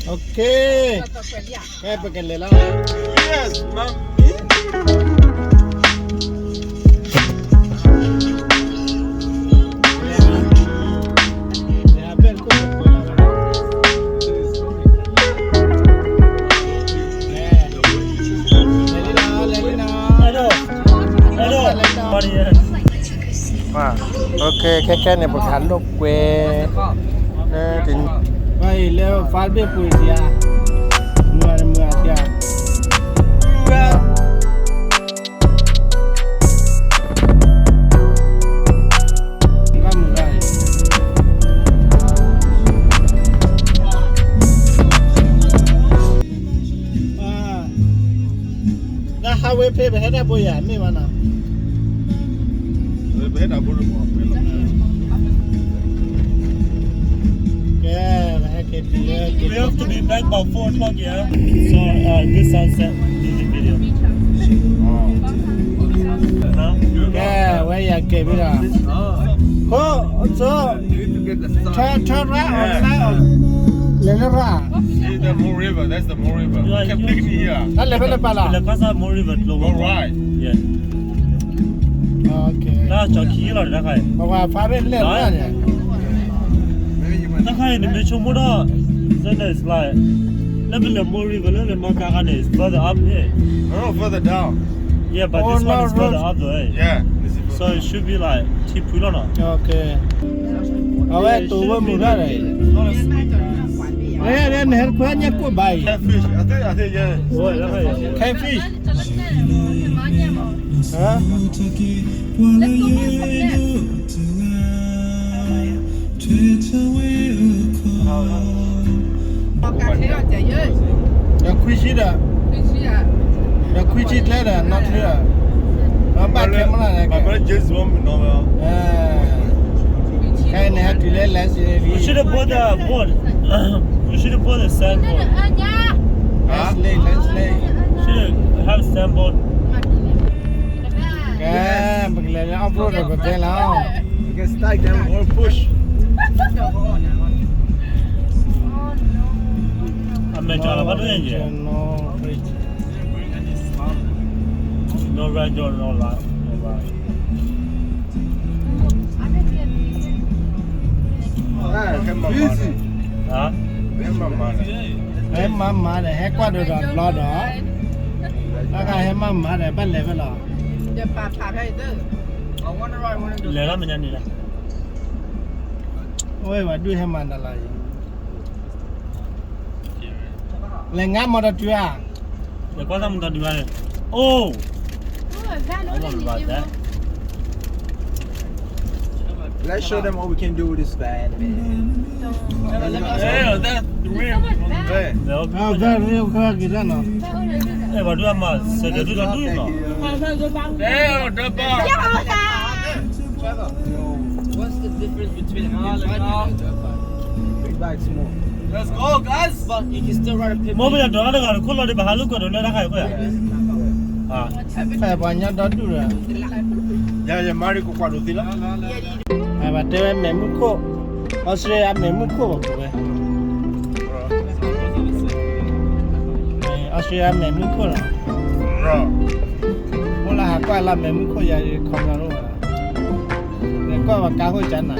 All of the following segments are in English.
Okay. Kaya pagkali lang. Yes, mommy. Okay, kaya ni paghalok kwe. Tin. Bay leo falbe puisia. Mua dia. Highway pay be heda boya me mana Be heda bolu mo We have to be back by 4 o'clock, yeah? So, this sunset, music video. No? yeah where ya ke bira ho so turn right or left or left right See the Moon River, that's the Moon River. Yeah, You can you- pick me here. ta le pala pala Le pasa more river, Go right. Yeah. okay Na cho ki lo da kai. เพราะว่าฟ้าเป็นเล่นแล้วเนี่ย Da kai ni me chomo da. Then it's like level the more river, level more kagan is further up here. No, further down. Yeah, but Oh, this one no, is further road. up though, eh? Yeah. This is So it should be like Tipulona. โอเคเอาไว้ตัวว่ามูได้เลยเนี่ยเห็นควายเนี่ยกูใบ catfish. I think yeah. Oh, da kai. catfish ฮะ อย่าคุยชิดอ่ะอย่าคุยชิดแล้วอ่ะนัดเลยอ่ะมาบ้านแค่มาอะไรกั My น brother just want me normal. แค่เนี่ยทีเล่นแล้วสิ We should have bought the board. We should have bought the sandboard. let's lay Should have sandboard. แกบักเลยอัพโหลดก็ได้แล้ว You can stack them or push. I'm not sure what doing here. no fridge No red door, no light. No light. Easy. Huh?ให้มาเนี่ยให้กว่าดูดอดรอดอแล้วก็ให้มาเนี่ยบ้านเลยไปหรอ Le la mañana ni la. โอ้ยว่าดูให้มันอะไรแรงงานมาตัว Le cosa mun ta diwa. Oh. I don't know about that. Let's show them what we can do with this van, man. Yeah, that's the rim on the back. อ้าวได้เรียวข้ากี่ด้านเนาะ Eh, ba du ma se de du da du no. Damn, the bar. What's the difference between a big bike and a dirt bike? Big bike's more. Let's go, guys. But you can still ride a pit. Mo ba do na ga ko lo de ba halu ko do le da kai ko ya. Ah. แค่ปัญญาดอดูระ Yeah, yeah, Mari ko kwado dila. ไอ้บัดเตะแม่มุโคออสเตรเลียแม่มุโคบอกกูไปออสเตรเลียแม่มุโคล่ะ Bro. โอ้ล่ะหากว่าละแม่มุโคอย่าคอมกันรู้ล่ะเนี่ยก็ว่ากาโหจันน่ะ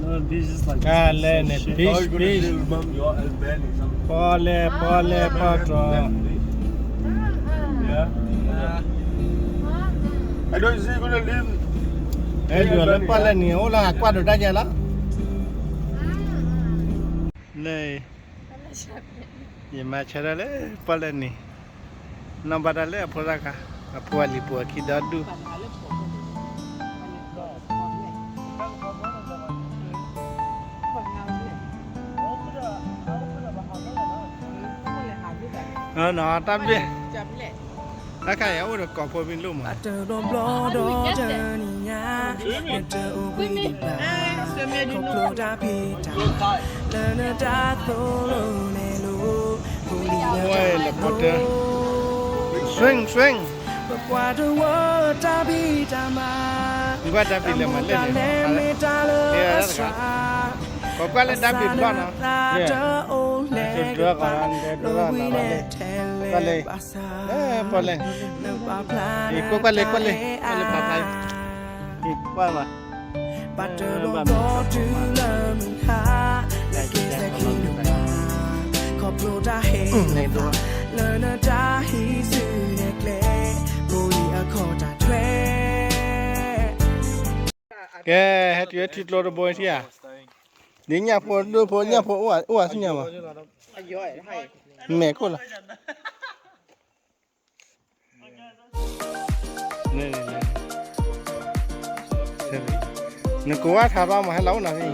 No, this is like กาเล่นเนี่ยพีช Oh, you're พี gonna ช do mom, your Albany, something. พอเล่พอตรอ Yeah. I don't see you gonna leave. เอ้ยเดี๋ยวแล้วพอเล่นเนี่ยโอ้ล่ะหากว่าดูได้ยังละเลยยังมาเชื่อเลยพอเล่นนี่น้ำบาดาเลยพอรักอะพอลิปัวคิดดอดู nó tạm biệt ta cái áo được có phôi bên luôn mà ôi là một swing swing Gua tapi le male ni. Ya kan. Kau kali tapi bukan no. Ya. Sedua kawan dia dua nama le. Kali. Boleh. Ikut kali papai. Ikut apa? Này đua. Cái hết chuyện thịt lô đồ bồi thì à? Đến nhà phố đưa phố nhà phố ủa xin nhà mà. Mẹ cô là. Này. Nó cố quá thà bao mà hay lâu nào gì.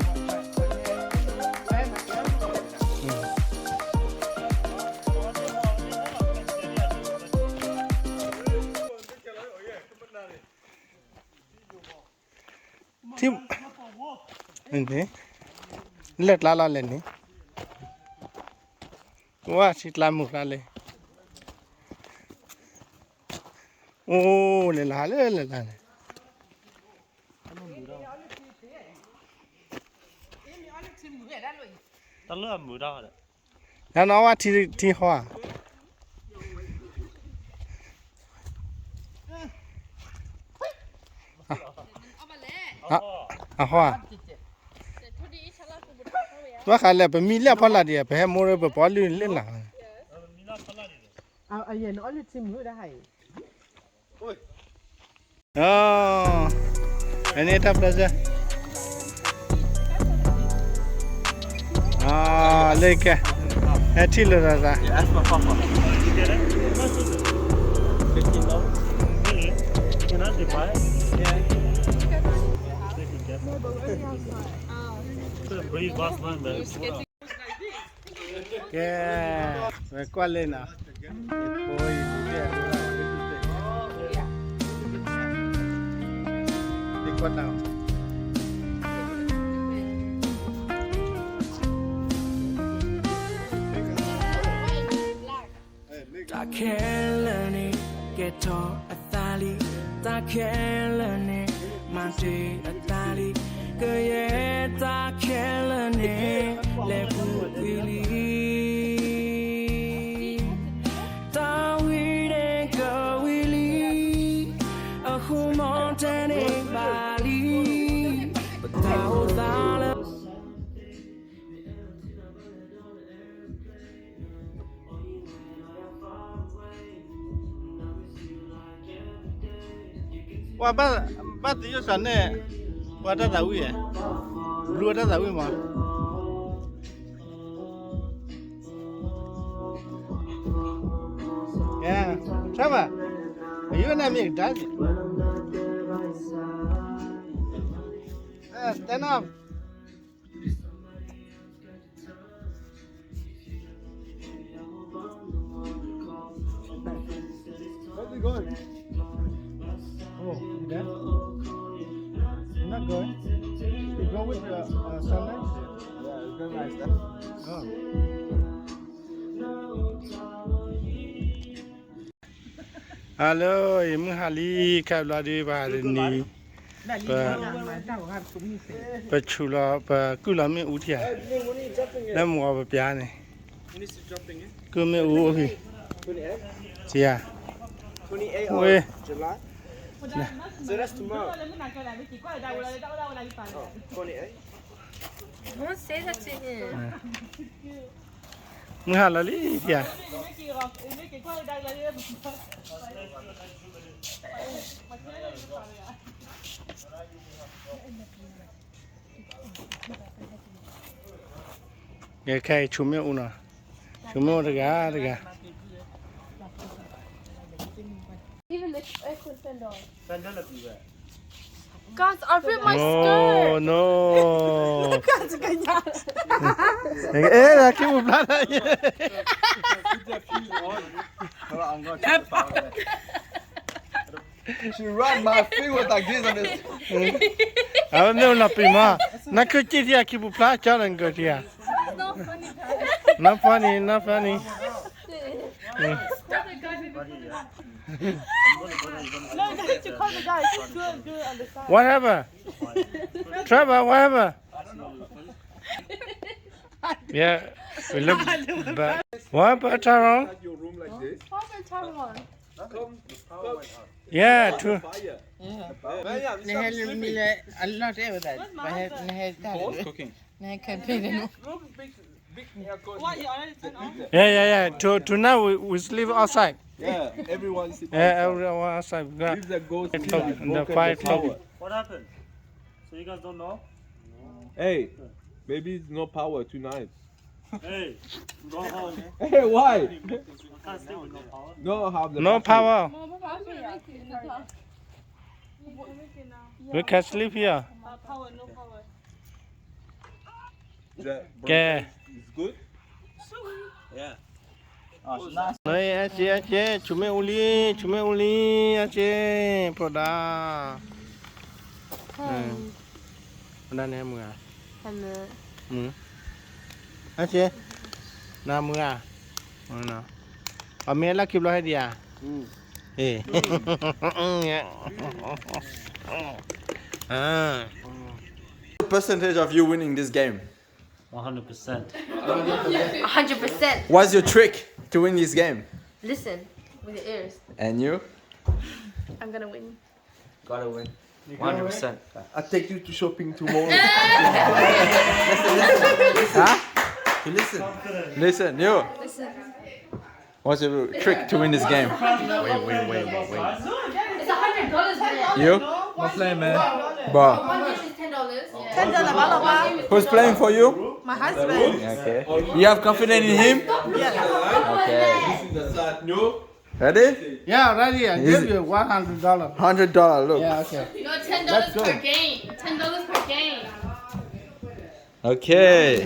Thì thế lật la lên đi quá xịt làm một la lên ô lên la này ta lừa mù đó đấy nó nói thì hoa hoaว่าขายแล้วไปมีแล้วพอละเดียไปให้โมเรไปปอลื่นเล่นหลังเอาเย็นอ้อนชิมมือได้อ๋ออันนี้ทับแล้วจ้ะอ๋อเลยแกไอ้ที่เลยจ้ะ Ask my papa. Really? Can I buy it? Breathe last night, man. Yeah, ¿cuál es la? ¿De cuánto? Ta kelani geto atali ta kelani mate atali kaya ta kelani lebu wili ta wile go wili ahu montane bali ta odala Wah, bat yo sana. Wah, dah tahu ya. Belum dah tahu mah. Ya, siapa? Ayo nama kita. Stand up. Where's he going? Oh, that? You're not going? You go with the sunlight? Yeah, it's very nice. Oh. Hello, I'm Hali. Kabladi Barini. But Chula, but Gulami Utia. Let me over piano. Good me over. Yeah. 28 Wait. July. So that's tomorrow. 28. Don't say that to him. Halali, yeah. Okay, chume una. Chume daga. Even the could send on. Sandal up you. Guys, I ripped my skirt. No. Eh, aqui o plano. She run my fingers like this on this. Ah, não na prima. Na que dia aqui o plano já não gosta. Not funny, guys. Not funny. Stop it, guys. you call the guy. It's good on the side. Whatever. Trevor, whatever. Yeah, we look back. What about Tyrone? Your room like this. Yeah, true. Cooking. What, you already turned on? Yeah. Tonight we sleep outside. Yeah, everyone sit Yeah, everyone outside. We got Leave the ghost the broken fire the power. topic. What happened? So you guys don't know? Hey, maybe it's no power tonight. Hey, go home. Hey, why? I can't stay with no power. No, have the No battery. power. We can sleep here. Power, no power. The Okay. It's good. Này anh chị chúng mẹ uli anh chị poda. Poda này mưa. Anh chị na mưa. Nó. Ở mẹ là kịp lo hay đi à? Ê. Percentage of you winning this game? 100%. 100%. What's your trick to win this game? Listen with your ears. And you? I'm gonna win. Gotta win. 100%. I'll take you to shopping tomorrow. Huh? You listen. Listen, you. Listen. What's your trick to win this game? It's $100, man. You? I'm playing, man. Bro. One dish is $10. $10, Who's playing for you? my husband. Okay. You have confidence in him? Okay. Ready? Yeah, ready. I give you $100. $100. Look. Yeah, okay. You got $10 per game. $10 per game. Okay.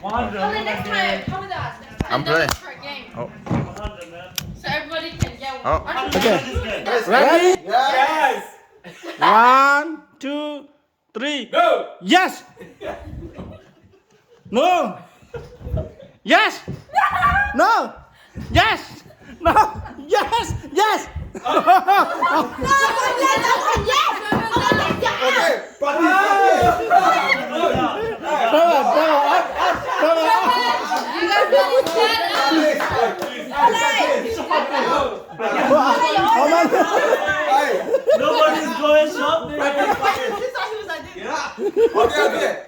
Come in next time. Come with us. I'm $10 playing. per game. Oh. 100, man. So everybody can get one. Oh. Okay. Ready? Yes. 1, 2, 3. No. Yes. No. Yes. No. Yes. No. Yes. Yes. Nobody's going shopping.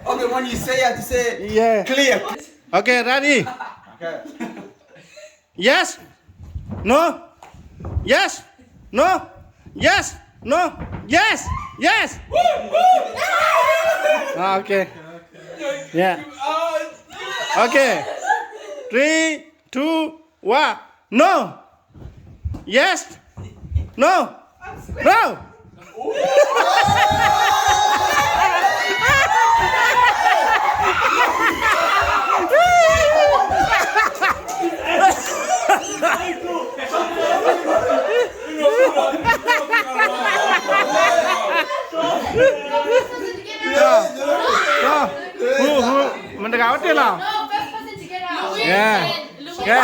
Okay, when you say, you have to say Yeah. clear. Okay, ready? Okay. Yes. No. Yes. No. Yes. No. Yes. Yes. Okay. Yeah. Okay. 3, 2, 1. No. Yes. No. No. Mendekat hotel lah. No, first person to get out. Yeah. Okay.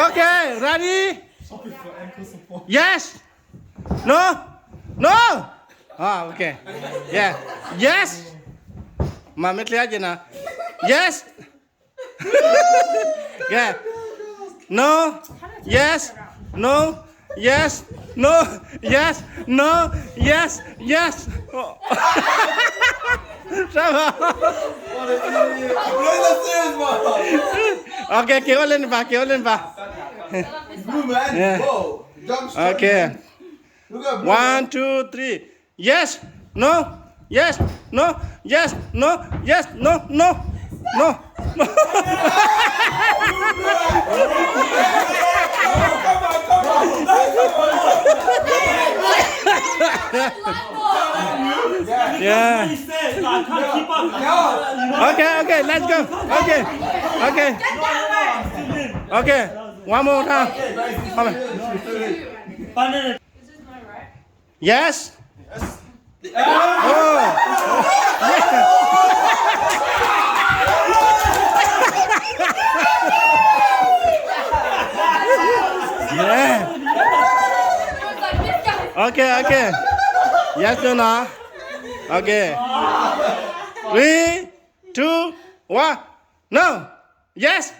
Okay, ready? Yes. No. No. Ah, okay. Yeah. Yes. Mami lihat aja nah. Yes. Yeah. No. Yes. No. Yes. No. Yes. No. Yes. Yes. Oh. Sama. Okay, kêu lên ba. Yeah. Okay. 1, 2, 3. Yes. No. Yes. No. Yes. No. Yes. No. No. No. No. Yeah. He said, I can't keep up. Okay. Let's go. Okay. Okay. One more time. Come on. Yes. Oh. Yeah. Okay. Yes or no? Okay. 3, 2, 1. No. Yes.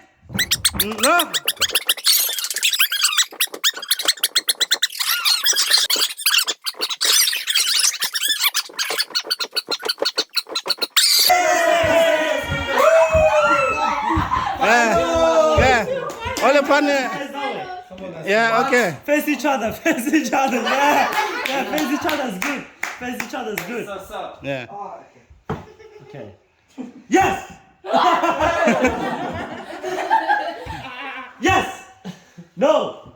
No. Yeah. All the partner. Yeah, okay. Face each other. Yeah, face each other is good. Yeah. Okay. Yes! Yes! No!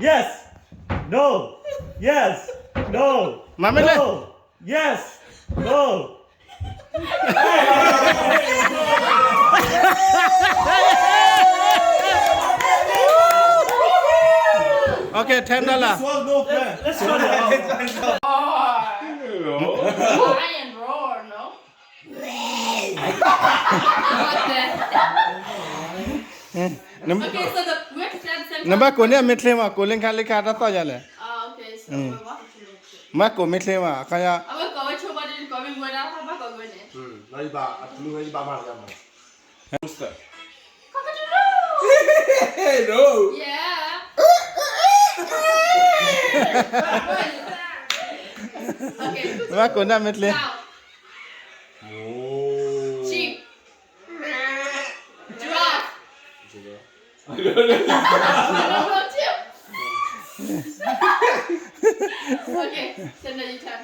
Yes! No! Yes! No! Mama, No! Yes! No! Okay, $10. Let's try it out. Lion roar, no? What the Okay, so the which said Number ko niya mitli ma ko ling khali kha ta to ya le. Okay, so what? Ma ko mitli ma kaya I will go with you, but it's going with us. I'm not going in. Hey, no. Yeah. Okay. ma ko na mitli. Now. Sheep. Giraffe. I don't know too. Okay, so now you turn.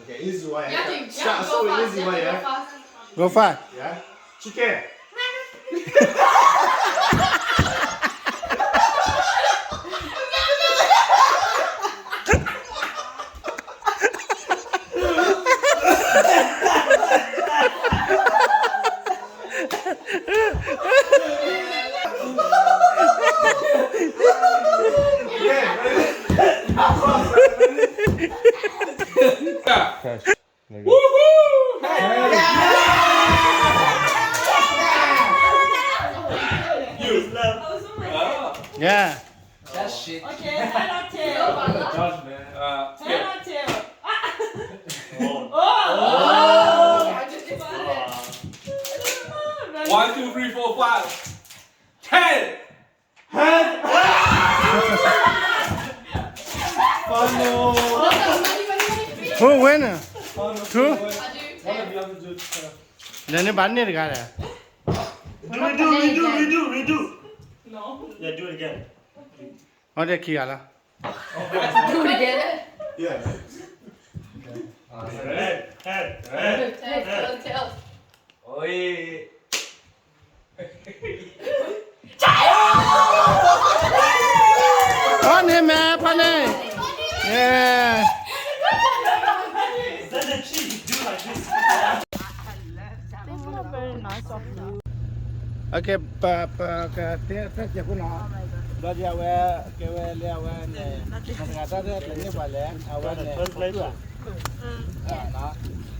Okay, easy way. You have to Start go so fast. easy You way, have to yeah. go fast. Go fast. Yeah. Chicken. Yeah. That shit. Okay, head or tail. Head or tail. One, two, three, four, five. 10. Who win? Two. I do 10. Then ban ni ga le. Redo. No. Yeah, do it again. Ho de khi la. Do it again. Yeah. Head. Tails. Oi. On him, man. Yeah. Then the cheese do like this. It's not very nice of you. Okay, pa te je ku no. Do ya we ke we le we ne. Nga ta de ni ba le awa ne. Na.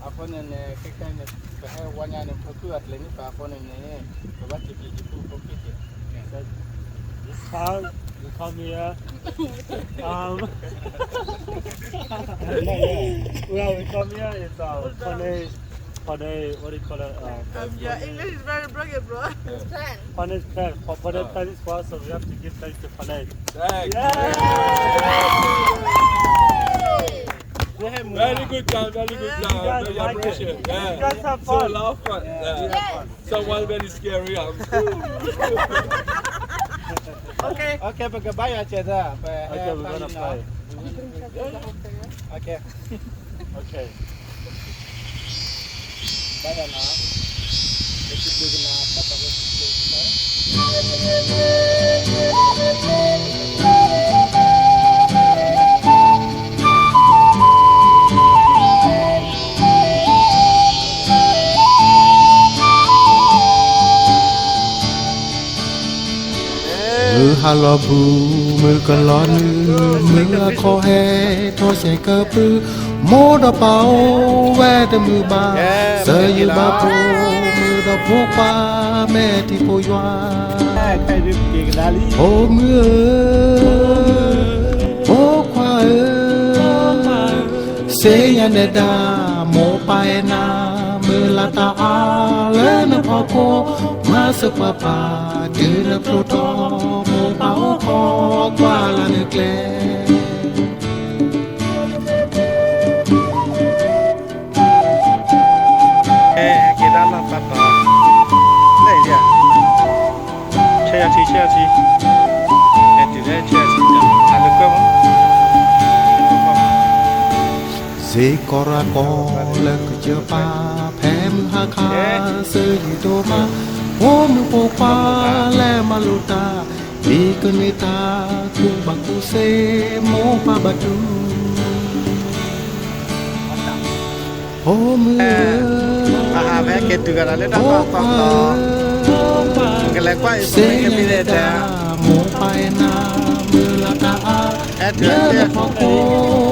Apo ne ke ka ne ba he wanya ne ko tu atle ni pa apo ne ne. Ba ti ki tu ko ki. This time, you come here. Well, we come here. It's funny, what do you call it? Your English is very broken, bro. Funny plan. Funny plan is for us, so we have to give thanks to Funny. Thanks. Very good job. guys like it. You guys have So fun. a lot of fun. Yeah. Someone very scary. Okay. Okay, but goodbye ya che da. Okay, we're gonna play. Okay. Okay. Bye na. Ito din na tapos. มือฮาลอบูมือก็ร้อนมือคอแฮทอใส่กระปือโมดเป่าแวดมือบาเสยบาปูมือดพกปาแม่ที่โพยวาโอมือโอควาย เสียเนดาโมไปนาเมื่อลาตาอาเลนพอโคมาสปาปาจืนโปรโตโมเปาคอกว่าลาเนเกลกี่ด้านละปัดต่อไหนเดียวเชียร์ทีเนี่ยตีได้เชียร์ทีกันอันลึกกว่ามั้ง Sekorako lek jepa phem haka seyi doma om popa le maluta ikunita ku baku se mo pa batu om อาหารแพ้เกตตุกันอะไรต่างๆกันแล้วก็ไอ้พวกนี้ก็มีแต่ mo pa na mulata a le poko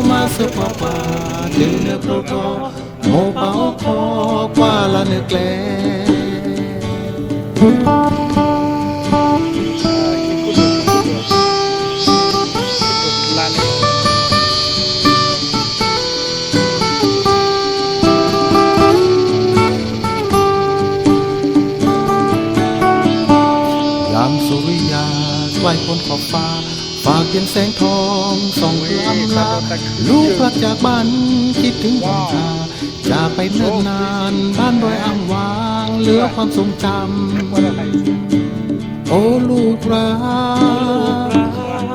masupapa de proko mo pa ko kwa la ne kle ร้านนี้ ยามสุริยาใกล้พ้นขอบฟ้าฝากเย็นแสงทองส่องลำลาลูกพลัดจากบ้านคิดถึงวันชาจากไปเนิ่นนานบ้านดอยอ่างวางเหลือความทรงจำโอ้ลูกรัก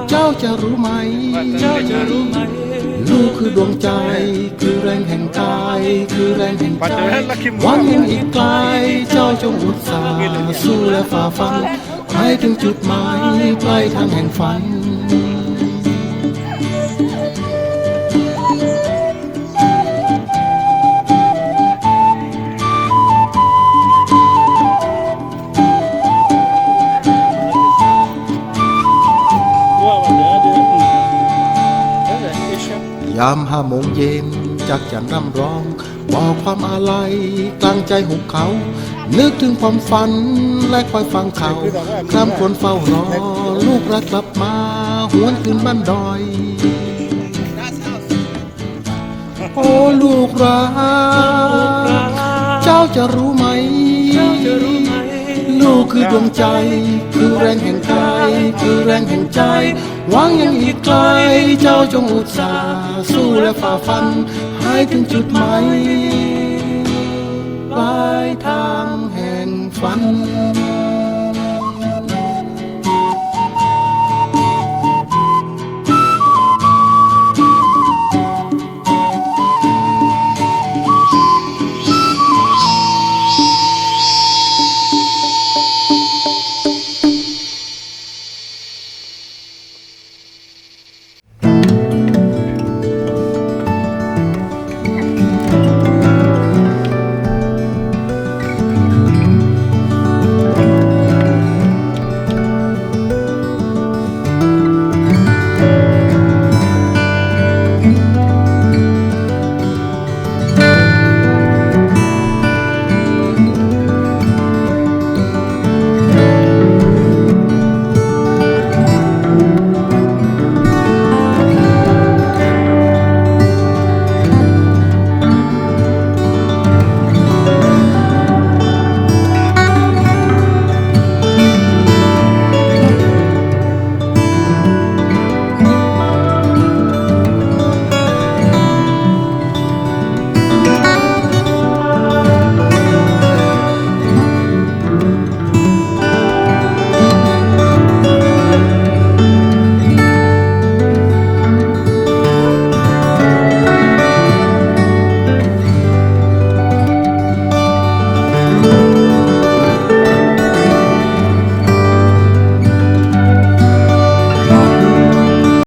เจ้าจะรู้ไหมลูกคือดวงใจคือแรงแห่งกายคือแรงแห่งใจวันยังอีกไกลเจ้าจงอุตส่าห์สู้และฝ่าฟันให้ถึงจุดหมายปลายทางแห่งฝันยาม5 โมงเย็นจากจันร่ำร้องบอกความอาลัยกลางใจหุบเขานึกถึงความฝันและคอยฟังเขาคร่ำครวญเฝ้ารอลูกรักกลับมาหวนคืนบ้านดอยโอ้ลูกรักเจ้าจะรู้ไหมลูกคือดวงใจคือแรงแห่งกายคือแรงแห่งใจหวังยังอีกไกลเจ้าจงอุตส่าห์สู้และฝ่าฟันให้ถึงจุดหมายปลายทางแห่งฝัน